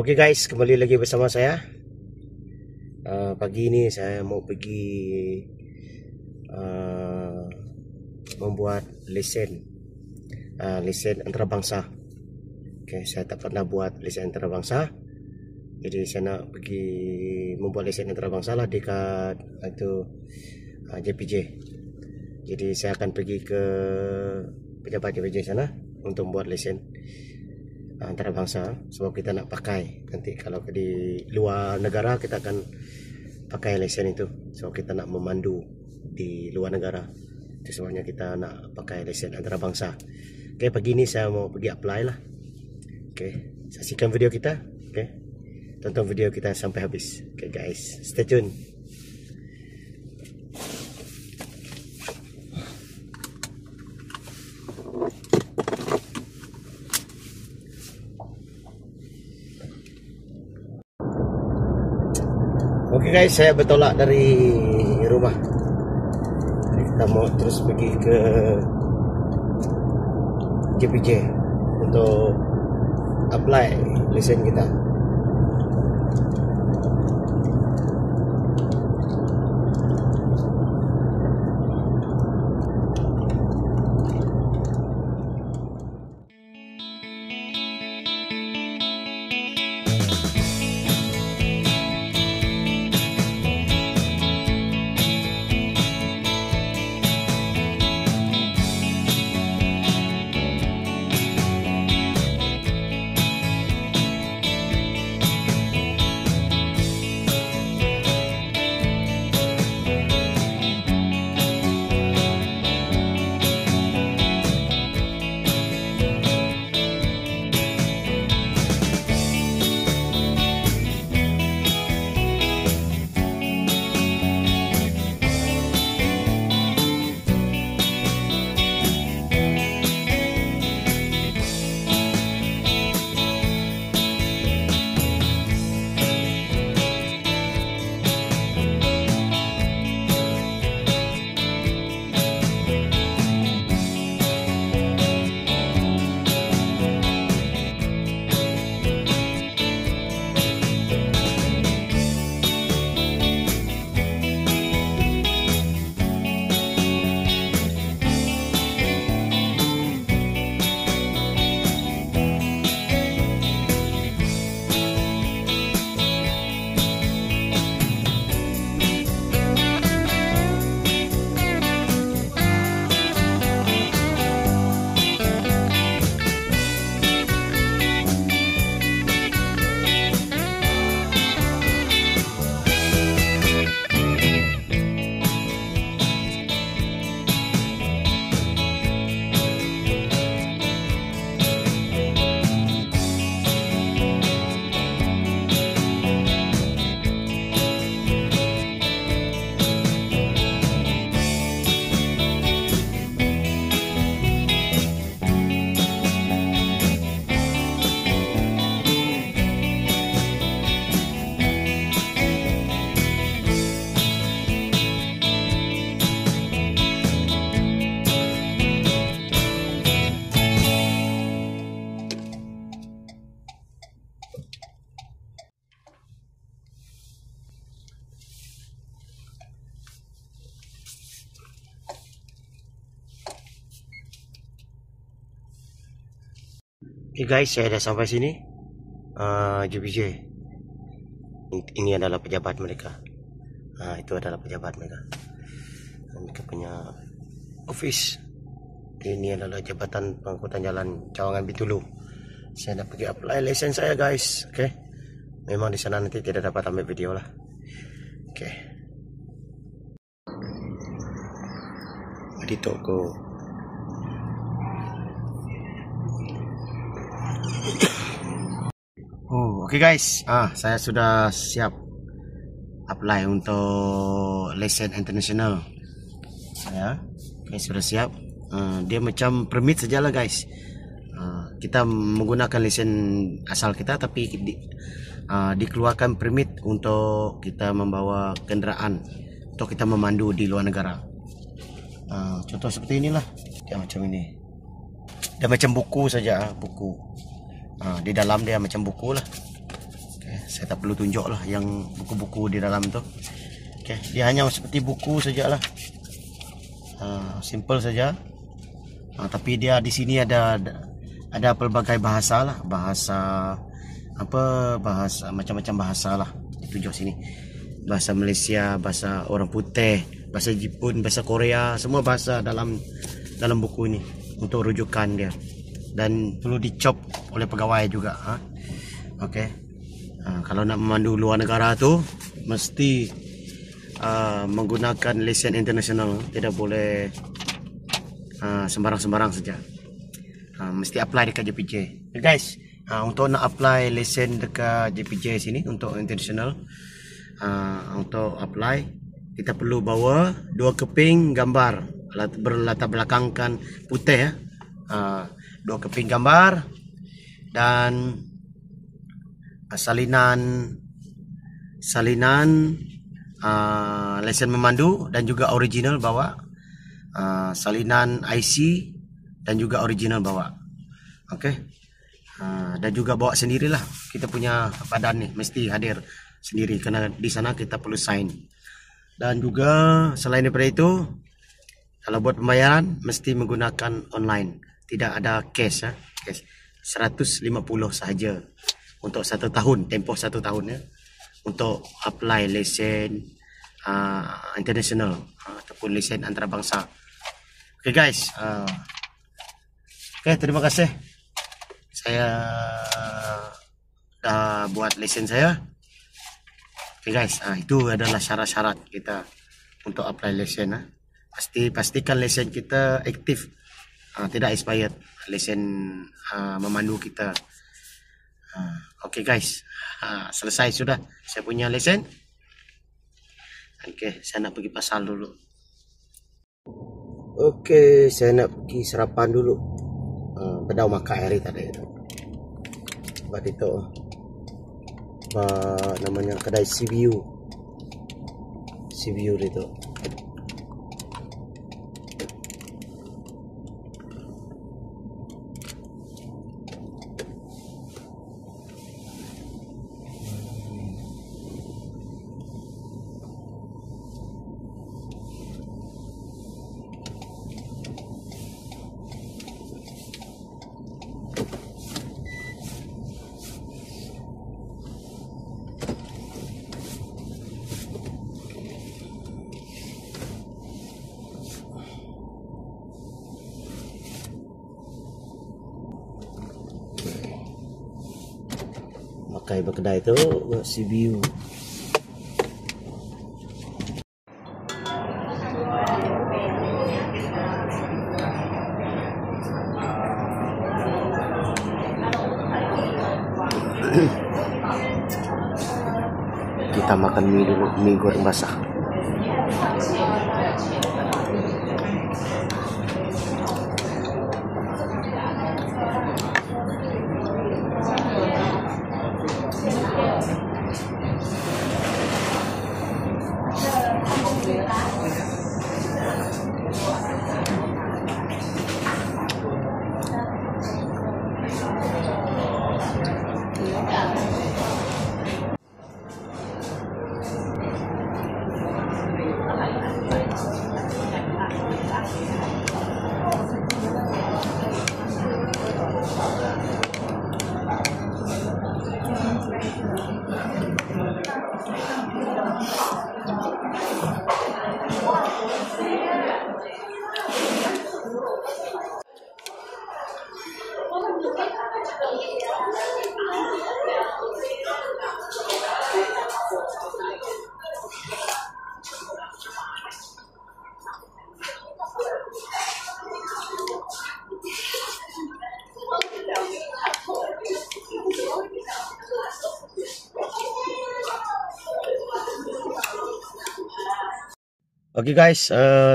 Oke guys, kembali lagi bersama saya. Pagi ini saya mau pergi membuat lesen antarabangsa. Oke, saya tak pernah buat lesen antarabangsa, jadi saya nak pergi membuat lesen antarabangsa lah dekat itu JPJ. Jadi saya akan pergi ke pejabat JPJ sana untuk membuat lesen antarabangsa, sebab kita nak pakai nanti kalau di luar negara kita akan pakai lesen itu, sebab kita nak memandu di luar negara. Itu sebabnya kita nak pakai lesen antarabangsa. Oke, pagi ini saya mau pergi apply lah. Oke, saksikan video kita. Oke, tonton video kita sampai habis. Oke guys, stay tune. Oke guys, saya bertolak dari rumah. Kita mau terus pergi ke JPJ untuk apply lesen kita. Oke guys, saya dah sampai sini, JPJ. Ini adalah pejabat mereka. Itu adalah pejabat mereka. Mereka punya office. Ini adalah Jabatan Pengangkutan Jalan Cawangan Bintulu. Saya dah pergi apply lesen saya guys. Oke, memang di sana nanti tidak dapat ambil video lah. Oke, di toko. Oke guys, saya sudah siap apply untuk lesen internasional. Saya sudah siap. Dia macam permit sajalah guys. Kita menggunakan lesen asal kita, tapi dikeluarkan permit untuk kita membawa kenderaan, untuk kita memandu di luar negara. Contoh seperti inilah. Dia macam ini. Dia macam buku saja, buku. Di dalam dia macam buku lah. saya tak perlu tunjuk lah yang buku-buku di dalam tu. Okay, dia hanya seperti buku sajalah. Simple saja. Tapi dia di sini ada pelbagai bahasa lah, bahasa macam-macam bahasa lah ditunjuk sini. Bahasa Malaysia, bahasa orang putih, bahasa Jepun, bahasa Korea, semua bahasa dalam buku ini untuk rujukan dia. Dan perlu dicop oleh pegawai juga. Okey. Kalau nak memandu luar negara tu mesti menggunakan lesen internasional, tidak boleh sembarang-sembarang saja. Mesti apply dekat JPJ. Guys, untuk nak apply lesen dekat JPJ sini untuk international, untuk apply kita perlu bawa 2 keping gambar berlatar belakangkan putih, 2 keping gambar dan salinan lesen memandu dan juga original bawa, salinan IC dan juga original bawa. Okey. Dan juga bawa sendirilah, kita punya badan ni mesti hadir sendiri kerana di sana kita perlu sign. Dan juga selain daripada itu, kalau buat pembayaran mesti menggunakan online, tidak ada cash. Cash 150 sahaja untuk 1 tahun, tempoh 1 tahun ya, untuk apply lesen international ataupun lesen antarabangsa. Okay guys, terima kasih. Saya dah buat lesen saya. Okay guys, itu adalah syarat-syarat kita untuk apply lesen. Pastikan lesen kita aktif, tidak expired lesen memandu kita. Okay guys, selesai sudah saya punya lesen. Okay, saya nak pergi pasar dulu. Okay, saya nak pergi sarapan dulu. Bedau makan hari tadi tu. Buat itu namanya kedai CVU itu. Pakai berkedai tu CVU. Kita makan mie dulu, mie goreng basah. Oke guys,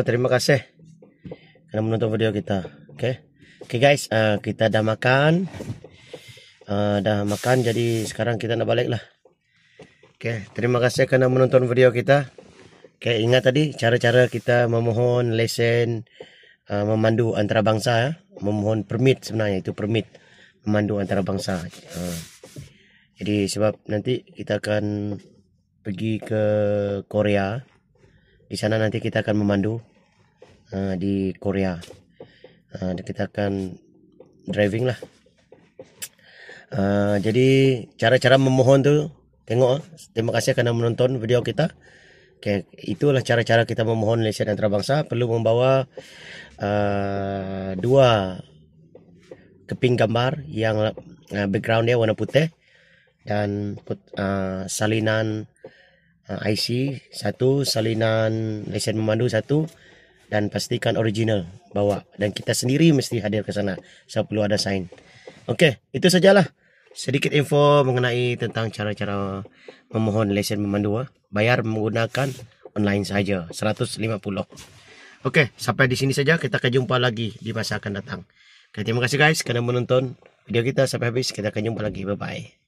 terima kasih karena menonton video kita. Oke guys, kita dah makan, jadi sekarang kita nak balik lah. Oke, terima kasih karena menonton video kita. Oke, ingat tadi cara-cara kita memohon lesen memandu antarabangsa ya. Memohon permit, sebenarnya itu permit memandu antarabangsa. Jadi sebab nanti kita akan pergi ke Korea. Di sana nanti kita akan memandu di Korea. Kita akan driving lah. Jadi cara-cara memohon tu tengok. Terima kasih kerana menonton video kita. Okay, itulah cara-cara kita memohon lesen antarabangsa. Perlu membawa 2 keping gambar yang background dia warna putih dan salinan IC 1, salinan lesen memandu 1, dan pastikan original bawa, dan kita sendiri mesti hadir ke sana. So perlu ada sign. Okey, itu sajalah sedikit info mengenai tentang cara-cara memohon lesen memandu. Bayar menggunakan online saja 150. Okey, sampai di sini saja. Kita akan jumpa lagi di masa akan datang. Okay, terima kasih guys kerana menonton video kita sampai habis. Kita akan jumpa lagi. Bye bye.